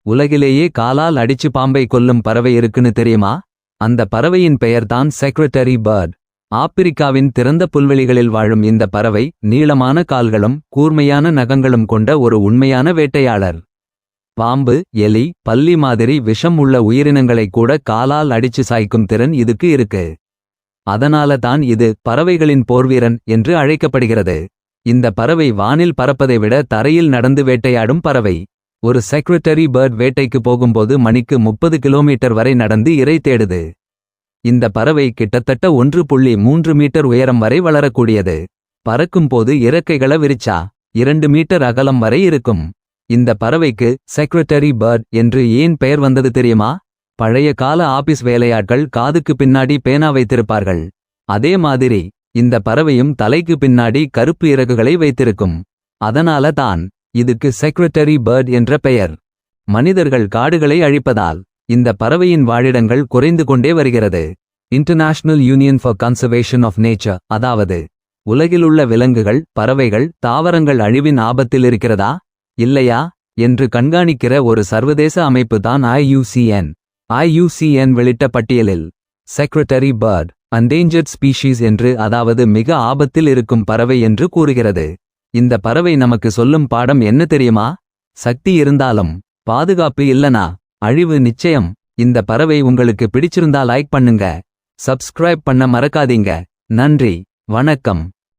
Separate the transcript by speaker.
Speaker 1: உலகிலேயே காலால் அடிச்சு பாம்பை கொல்லும் பறவை இருக்குன்னு தெரியுமா? அந்த பறவையின் பெயர்தான் செக்ரெட்டரி பர்ட். ஆப்பிரிக்காவின் திறந்த புல்வெளிகளில் வாழும் இந்த பறவை நீளமான கால்களும் கூர்மையான நகங்களும் கொண்ட ஒரு உண்மையான வேட்டையாளர். பாம்பு, எலி, பல்லி மாதிரி விஷம் உள்ள உயிரினங்களை கூட காலால் அடிச்சு சாய்க்கும் திறன் இதுக்கு இருக்கு. அதனால தான் இது பறவைகளின் போர்வீரன் என்று அழைக்கப்படுகிறது. இந்த பறவை வானில் பறப்பதை விட தரையில் நடந்து வேட்டையாடும் பறவை. ஒரு செக்ரெட்டரி பர்ட் வேட்டைக்கு போகும்போது மணிக்கு 30 கிலோமீட்டர் வரை நடந்து இரை தேடுது. இந்த பறவை கிட்டத்தட்ட 1.3 மீட்டர் உயரம் வரை வளரக்கூடியது. பறக்கும்போது இறக்கைகளை விரிச்சா 2 மீட்டர் அகலம் வரை இருக்கும். இந்த பறவைக்கு செக்ரெட்டரி பர்ட் என்று ஏன் பெயர் வந்தது தெரியுமா? பழைய கால ஆபீஸ் வேலையாட்கள் காதுக்கு பின்னாடி பேனா வைத்திருப்பார்கள். அதே மாதிரி இந்த பறவையும் தலைக்கு பின்னாடி கருப்பு இறகுகளை வைத்திருக்கும். அதனால தான் இதுக்கு செக்ரெட்டரி பர்ட் என்ற பெயர். மனிதர்கள் காடுகளை அழிப்பதால் இந்த பறவையின் வாழிடங்கள் குறைந்து கொண்டே வருகிறது. International union for conservation of nature, அதாவது உலகிலுள்ள விலங்குகள், பறவைகள், தாவரங்கள் அழிவின் ஆபத்தில் இருக்கிறதா இல்லையா என்று கண்காணிக்கிற ஒரு சர்வதேச அமைப்பு தான் IUCN. IUCN வெளியிட்ட பட்டியலில் செக்ரெட்டரி பர்ட் அண்டேஞ்சர்ட் ஸ்பீஷீஸ் என்று, அதாவது மிக ஆபத்தில் இருக்கும் பறவை என்று கூறுகிறது. இந்த பறவை நமக்கு சொல்லும் பாடம் என்ன தெரியுமா? சக்தி இருந்தாலும் பாதுகாப்பு இல்லனா அழிவு நிச்சயம். இந்த பறவை உங்களுக்கு பிடிச்சிருந்தா லைக் பண்ணுங்க, சப்ஸ்கிரைப் பண்ண மறக்காதீங்க. நன்றி, வணக்கம்.